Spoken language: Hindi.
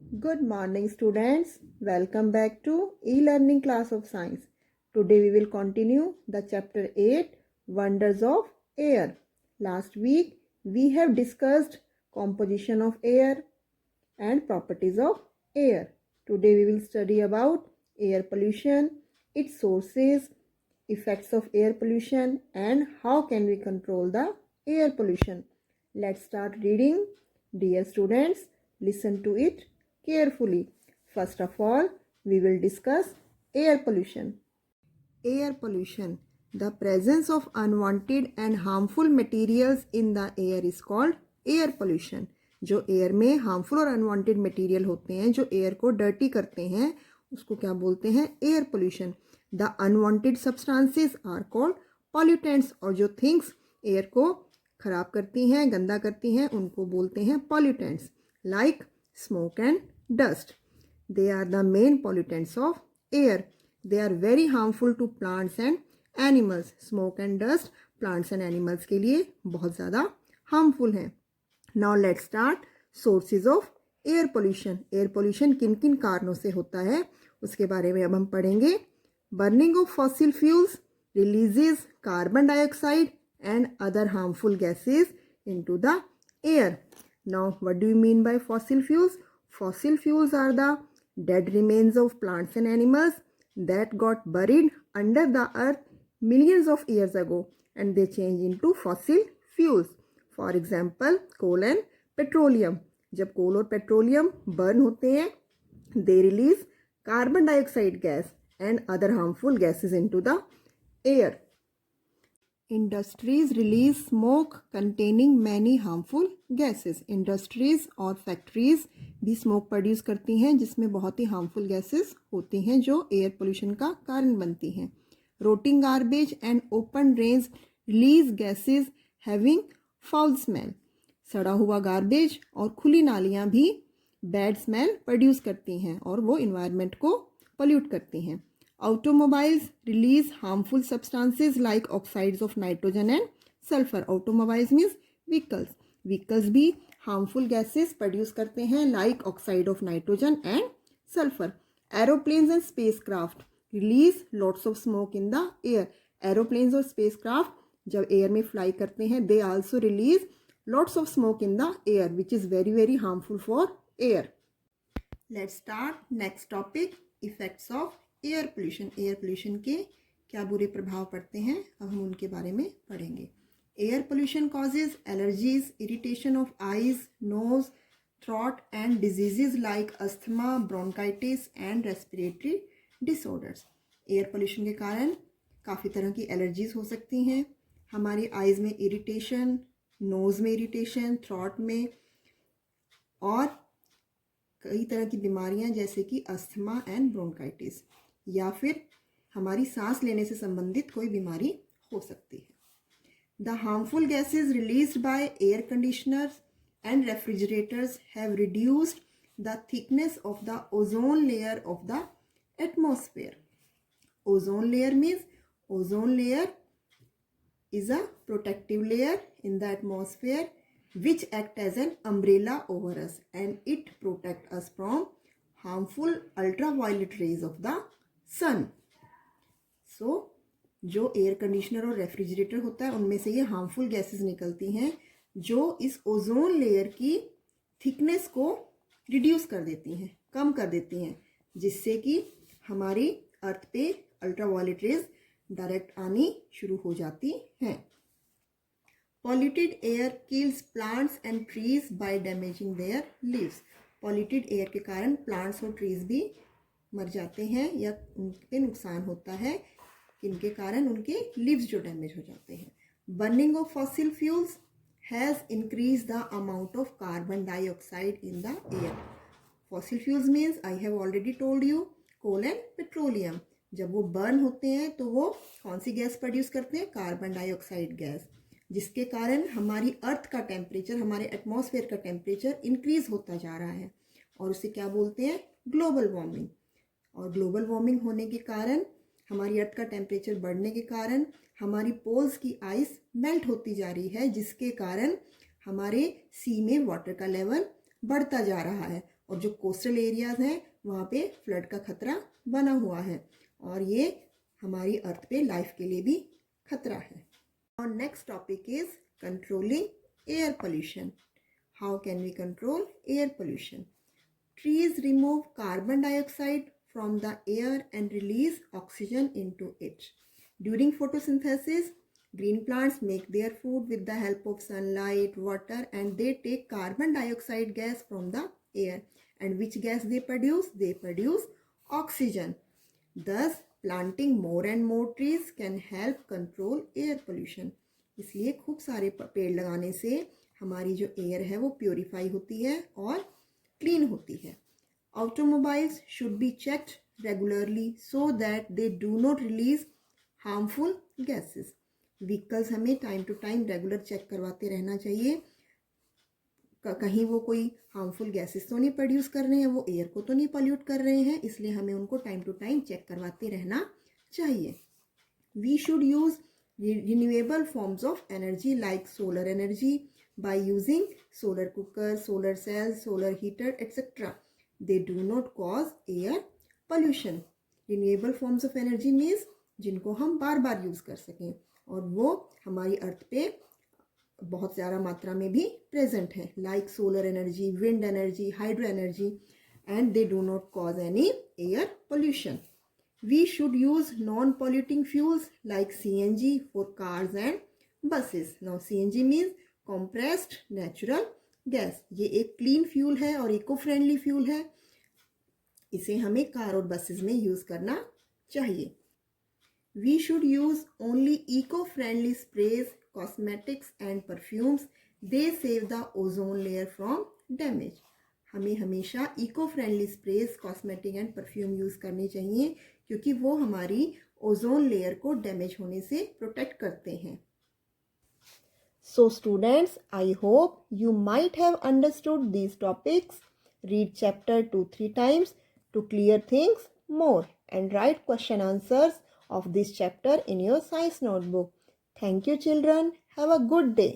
Good morning, students. Welcome back to e-learning class of science. Today we will continue the chapter 8 Wonders of Air. Last week we have discussed composition of air and properties of air. Today we will study about air pollution, its sources, effects of air pollution, and how can we control the air pollution. Let's start reading. Dear students, listen to it carefully. First of all, we will discuss air pollution. Air pollution. The presence of unwanted and harmful materials in the air is called air pollution. जो एयर में हार्मफुल और अनवांटेड मटेरियल होते हैं, जो एयर को डर्टी करते हैं, उसको क्या बोलते हैं? Air pollution. The unwanted substances are called pollutants. और जो थिंग्स एयर को खराब करती हैं, गंदा करती हैं, उनको बोलते हैं pollutants. Like smoke and dust. They are the main pollutants of air. They are very harmful to plants and animals. Smoke and dust plants and animals के लिए बहुत ज़्यादा harmful हैं. Now let's start sources of air pollution. Air pollution किन किन कारणों से होता है उसके बारे में अब हम पढ़ेंगे. Burning of fossil fuels releases carbon dioxide and other harmful gases into the air. Now what do you mean by fossil fuels? Fossil fuels are the dead remains of plants and animals that got buried under the earth millions of years ago and they change into fossil fuels. For example, coal and petroleum. जब कोल और पेट्रोलियम बर्न होते हैं, they release carbon dioxide gas and other harmful gases into the air. Industries release smoke containing many harmful gases. Industries और फैक्ट्रीज भी स्मोक प्रोड्यूस करती हैं जिसमें बहुत ही हार्मफुल गैसेस होती हैं जो एयर पोल्यूशन का कारण बनती हैं. Rotting garbage and open drains release gases having foul smell. सड़ा हुआ गार्बेज और खुली नालियाँ भी बैड स्मेल प्रोड्यूस करती हैं और वो इन्वायरमेंट को पोल्यूट करती हैं. Automobiles release harmful substances like oxides of nitrogen and sulfur. Automobiles means vehicles. Vehicles भी harmful gases produce करते हैं like oxide of nitrogen and sulfur. Aeroplanes and spacecraft release lots of smoke in the air. Aeroplanes और spacecraft जब air में fly करते हैं, they also release lots of smoke in the air, which is very very harmful for air. Let's start next topic, effects of air pollution. Air pollution के क्या बुरे प्रभाव पड़ते हैं, अब हम उनके बारे में पढ़ेंगे. Air pollution causes allergies, irritation of eyes, nose, throat and diseases like asthma, bronchitis and respiratory disorders. Air pollution के कारण काफ़ी तरह की एलर्जीज हो सकती हैं. हमारी आईज में इरिटेशन, नोज़ में इरिटेशन, थ्रोट में, और कई तरह की बीमारियां जैसे कि अस्थमा एंड ब्रोंकाइटिस, या फिर हमारी सांस लेने से संबंधित कोई बीमारी हो सकती है. The harmful gases released by air conditioners and refrigerators have reduced the thickness of the ozone layer of the atmosphere. Ozone layer means ozone layer is a protective layer in the atmosphere which act as an umbrella over us and it protect us from harmful ultraviolet rays of the sun. So जो एयर कंडीशनर और रेफ्रिजरेटर होता है उनमें से ये हार्मफुल गैसेस निकलती हैं जो इस ओजोन लेयर की थिकनेस को रिड्यूस कर देती हैं, कम कर देती हैं, जिससे कि हमारी अर्थ पे अल्ट्रावायलेट रेज डायरेक्ट आनी शुरू हो जाती हैं. Polluted air kills plants and trees by damaging their leaves. Polluted air के कारण प्लांट्स और ट्रीज भी मर जाते हैं या उन पे नुकसान होता है, इनके कारण उनके लीव्स जो डैमेज हो जाते हैं. Burning of fossil fuels has increase the amount of carbon dioxide in the air. Fossil fuels means I have already told you coal and petroleum. जब वो बर्न होते हैं तो वो कौन सी गैस प्रोड्यूस करते हैं? कार्बन डाइऑक्साइड गैस, जिसके कारण हमारी अर्थ का टेम्परेचर, हमारे एटमॉस्फेयर का टेम्परेचर इंक्रीज होता जा रहा है और उसे क्या बोलते हैं? Global warming. और ग्लोबल वार्मिंग होने के कारण, हमारी अर्थ का टेम्परेचर बढ़ने के कारण हमारी पोल्स की आइस मेल्ट होती जा रही है, जिसके कारण हमारे सी में वाटर का लेवल बढ़ता जा रहा है और जो कोस्टल एरियाज हैं वहाँ पे फ्लड का खतरा बना हुआ है और ये हमारी अर्थ पे लाइफ के लिए भी खतरा है। और next topic is controlling air pollution. How can we control air pollution? Trees remove carbon dioxide from the air and release oxygen into it. During photosynthesis, green plants make their food with the help of sunlight, water, and they take carbon dioxide gas from the air. And which gas they produce? They produce oxygen. Thus, planting more and more trees can help control air pollution. इसलिए खूब सारे पेड़ लगाने से हमारी जो एयर है वो प्योरीफाई होती है और क्लीन होती है। Automobiles should be checked regularly so that they do not release harmful gases. Vehicles हमें time to time regular check करवाते रहना चाहिए। कहीं वो कोई हार्मफुल गैसेस तो नहीं प्रोड्यूस कर रहे हैं, वो एयर को तो नहीं पॉल्यूट कर रहे हैं, इसलिए हमें उनको टाइम टू टाइम चेक करवाते रहना चाहिए। We should use renewable forms of energy like solar energy by using solar cooker, solar cells, solar heater, etc. They do not cause air pollution. Renewable forms of energy means जिनको हम बार बार यूज़ कर सकें और वो हमारी अर्थ पे बहुत ज़्यादा मात्रा में भी प्रेजेंट है, like solar energy, wind energy, hydro energy, and they do not cause any air pollution. We should use non-polluting fuels like CNG for cars and buses. Now CNG means compressed natural gas. ये एक क्लीन फ्यूल है और इको फ्रेंडली फ्यूल है, इसे हमें कार और बसेस में यूज़ करना चाहिए. We should use only eco-friendly sprays, cosmetics and perfumes. They save the ozone layer from damage. हमें हमेशा eco friendly sprays, cosmetic and perfume use करनी चाहिए क्योंकि वो हमारी ओजोन लेयर को डैमेज होने से प्रोटेक्ट करते हैं. So students, I hope you might have understood these topics. Read chapter 2-3 times to clear things more and write question answers of this chapter in your science notebook. Thank you children. Have a good day.